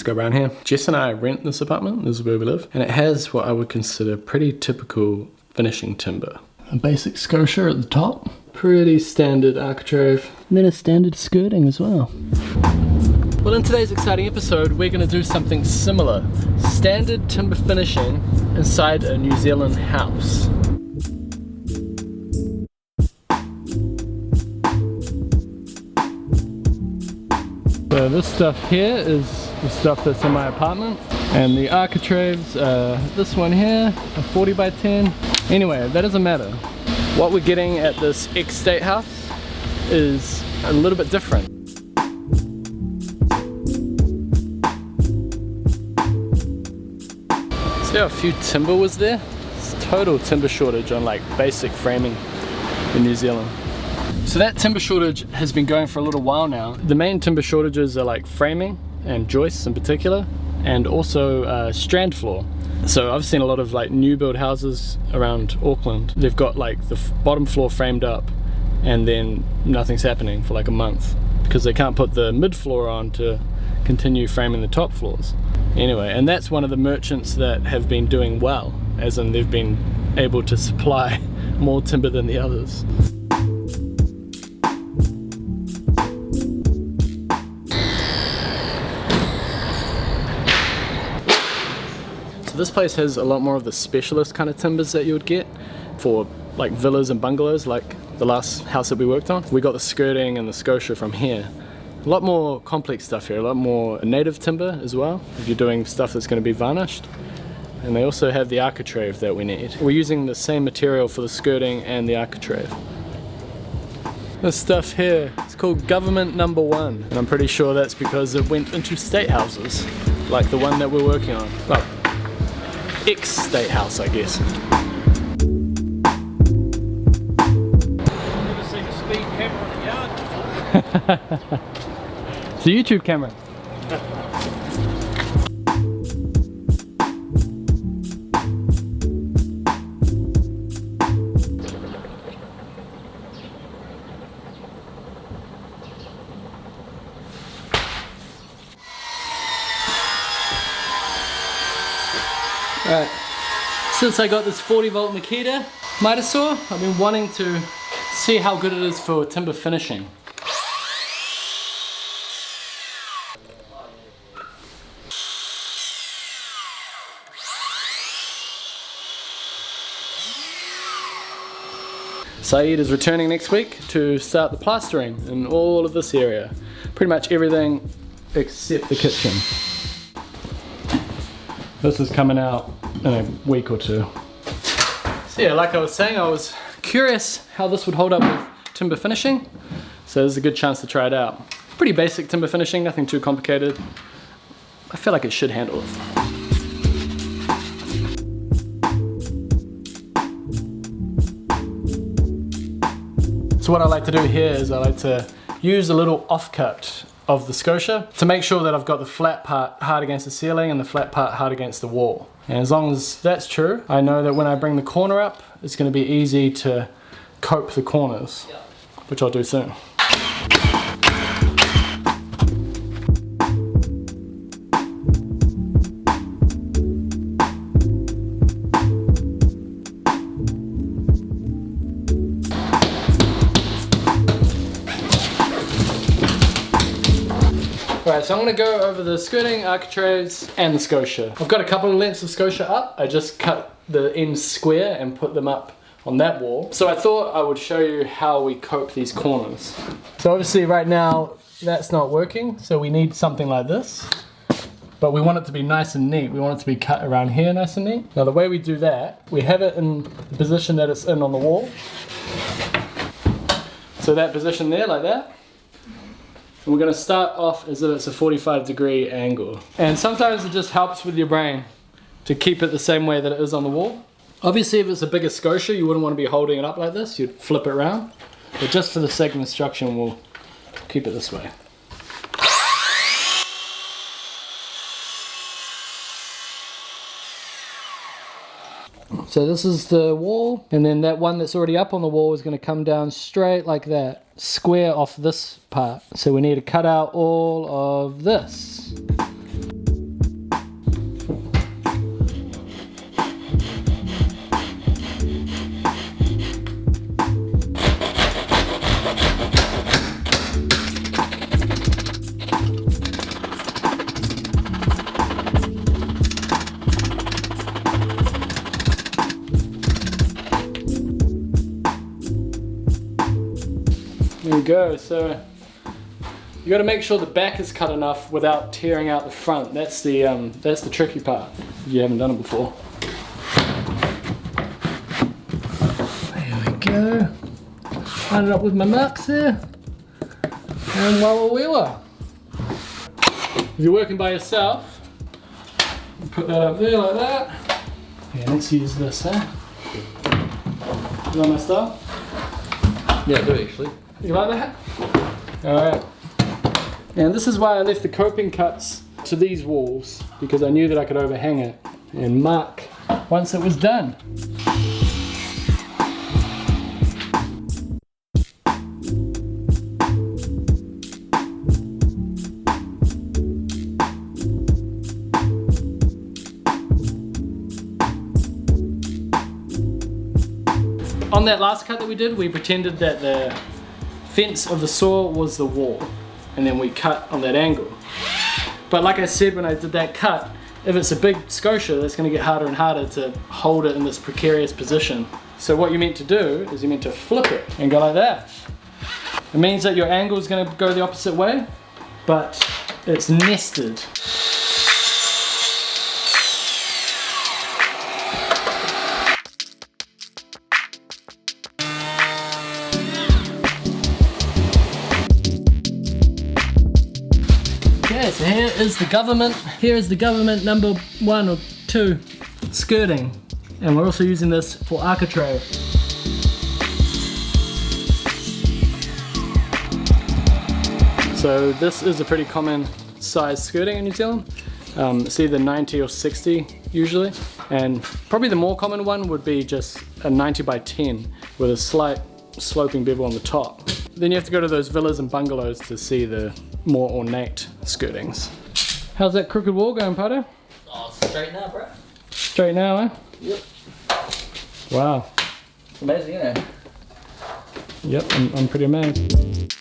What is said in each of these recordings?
go around here. Jess and I rent this apartment, this is where we live, and it has what I would consider pretty typical finishing timber. A basic scotia at the top, pretty standard architrave, and then a standard skirting as well. Well, in today's exciting episode, we're going to do something similar. Standard timber finishing inside a New Zealand house. So this stuff here is the stuff that's in my apartment, and the architraves, this one here, a 40 by 10. Anyway, that doesn't matter. What we're getting at this ex-state house is a little bit different. See how few timber was there? It's total timber shortage on like basic framing in New Zealand. So that timber shortage has been going for a little while now. The main timber shortages are like framing and joists in particular, and also strand floor. So I've seen a lot of like new build houses around Auckland. They've got like the bottom floor framed up and then nothing's happening for like a month because they can't put the mid floor on to continue framing the top floors. Anyway, and that's one of the merchants that have been doing well, as in they've been able to supply more timber than the others. So this place has a lot more of the specialist kind of timbers that you would get for like villas and bungalows, like the last house that we worked on. We got the skirting and the scotia from here. A lot more complex stuff here, a lot more native timber as well, if you're doing stuff that's going to be varnished. And they also have the architrave that we need. We're using the same material for the skirting and the architrave. This stuff here, it's called Government Number 1, and I'm pretty sure that's because it went into state houses, like the one that we're working on. Well, ex-state house, I guess. Never seen a speed camera in a yard before. It's a YouTube camera. Alright, since I got this 40 volt Makita miter saw, I've been wanting to see how good it is for timber finishing. Saeed is returning next week to start the plastering in all of this area. Pretty much everything except the kitchen. This is coming out in a week or two. So yeah, like I was saying, I was curious how this would hold up with timber finishing. So this is a good chance to try it out. Pretty basic timber finishing, nothing too complicated. I feel like it should handle it. So what I like to do here is I like to use a little offcut of the scotia to make sure that I've got the flat part hard against the ceiling and the flat part hard against the wall. And as long as that's true, I know that when I bring the corner up, it's going to be easy to cope the corners, which I'll do soon. Alright, so I'm going to go over the skirting, architraves, and the scotia. I've got a couple of lengths of scotia up. I just cut the ends square and put them up on that wall. So I thought I would show you how we cope these corners. So obviously right now that's not working, so we need something like this. But we want it to be nice and neat. We want it to be cut around here nice and neat. Now the way we do that, we have it in the position that it's in on the wall. So that position there, like that. And we're going to start off as if it's a 45-degree angle. And sometimes it just helps with your brain to keep it the same way that it is on the wall. Obviously if it's a bigger scotia, you wouldn't want to be holding it up like this, you'd flip it around. But just for the sake of instruction, we'll keep it this way. So this is the wall, and then that one that's already up on the wall is going to come down straight like that, square off this part. So we need to cut out all of this. go. So you got to make sure the back is cut enough without tearing out the front. That's the tricky part if you haven't done it before. There we go. Line it up with my marks there. And walla willa. If you're working by yourself, put that up there like that. Yeah, let's use this, huh? You like my style? Yeah, I do actually. You like that? Alright. And this is why I left the coping cuts to these walls, because I knew that I could overhang it and mark once it was done. On that last cut that we did, we pretended that the fence of the saw was the wall, and then we cut on that angle. But like I said when I did that cut, if it's a big scotia, that's going to get harder and harder to hold it in this precarious position. So what you're meant to do is you're meant to flip it and go like that. It means that your angle is going to go the opposite way, but it's nested. Okay, so here is the government number 1 or 2 skirting, and we're also using this for Architrave. So this is a pretty common size skirting in New Zealand. It's either 90 or 60 usually, and probably the more common one would be just a 90 by 10 with a slight sloping bevel on the top. Then you have to go to those villas and bungalows to see the more ornate skirtings. How's that crooked wall going, Pato? Oh, it's straight now, bro. Straight now, eh? Yep. Wow. It's amazing, isn't it? Yep, I'm pretty amazed.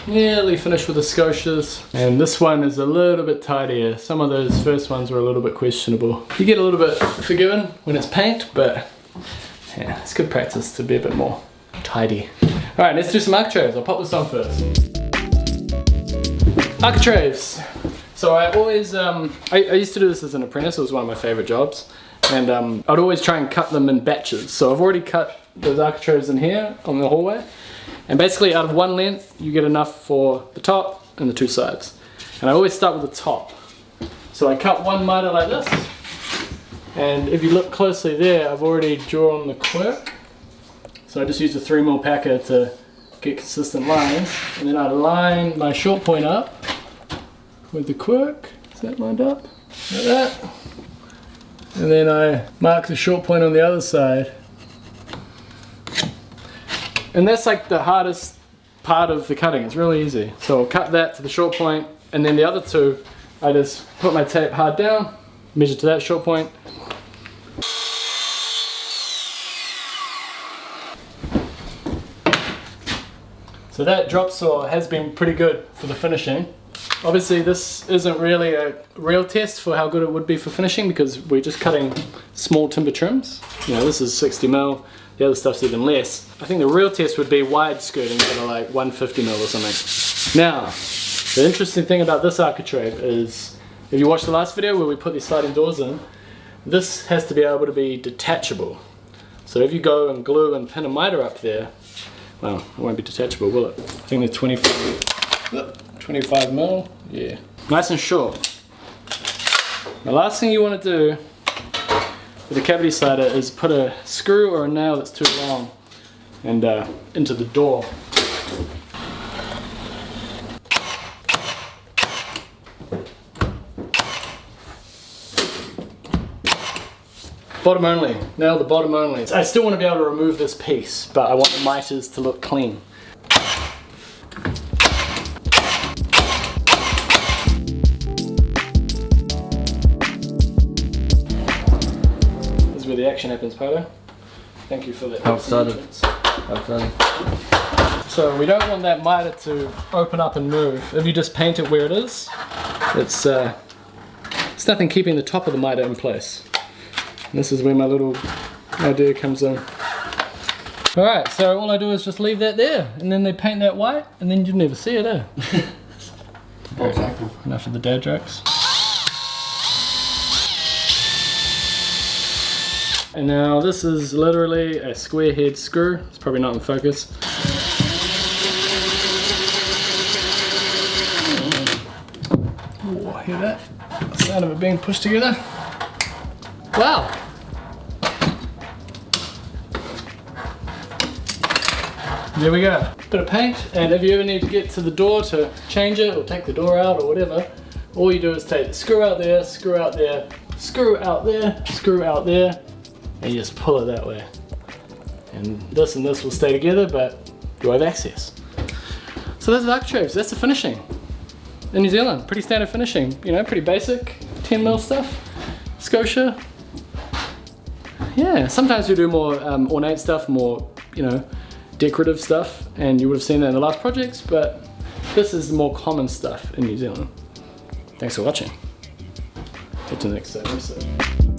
Nearly finished with the scotias, and this one is a little bit tidier. Some of those first ones were a little bit questionable. You get a little bit forgiven when it's paint, but yeah, it's good practice to be a bit more tidy. Alright, let's do some architraves. I'll pop this on first. Architraves. So I always, I used to do this as an apprentice. It was one of my favorite jobs, and I'd always try and cut them in batches. So I've already cut those architraves in here on the hallway. And basically out of one length, you get enough for the top and the 2 sides. And I always start with the top. So I cut one miter like this. And if you look closely there, I've already drawn the quirk. So I just use a 3mm packer to get consistent lines. And then I line my short point up with the quirk. Is that lined up? Like that. And then I mark the short point on the other side. And that's like the hardest part of the cutting. It's really easy. So I'll cut that to the short point, and then the other 2, I just put my tape hard down, measure to that short point. So that drop saw has been pretty good for the finishing. Obviously this isn't really a real test for how good it would be for finishing, because we're just cutting small timber trims. You know, this is 60mm. The other stuff's even less. I think the real test would be wide skirting that are like 150mm or something. Now, the interesting thing about this architrave is, if you watched the last video where we put these sliding doors in, this has to be able to be detachable. So if you go and glue and pin a miter up there, well, it won't be detachable, will it? I think they're 25mm, yeah. Nice and short. The last thing you want to do with a cavity slider is put a screw or a nail that's too long and into the door. Bottom only, nail the bottom only. I still want to be able to remove this piece, but I want the miters to look clean. the action happens, Paolo. Thank you for that. How excited. entrance. How exciting. So we don't want that miter to open up and move. If you just paint it where it is, it's nothing keeping the top of the miter in place. And this is where my little idea comes in. Alright, so all I do is just leave that there, and then they paint that white, and then you never see it, eh? Exactly. Enough of the dad jokes. And now this is literally a square head screw. It's probably not in focus. Ooh, hear that? The sound of it being pushed together. Wow! There we go. Bit of paint, and if you ever need to get to the door to change it or take the door out or whatever, all you do is take the screw out there, screw out there, screw out there, screw out there, and you just pull it that way. And this will stay together, but you have access. So those are Architraves, that's the finishing. In New Zealand, pretty standard finishing, you know, pretty basic, 10mm stuff, scotia. Yeah, sometimes we do more ornate stuff, more, you know, decorative stuff, and you would have seen that in the last projects, but this is the more common stuff in New Zealand. Thanks for watching. Get to the next episode.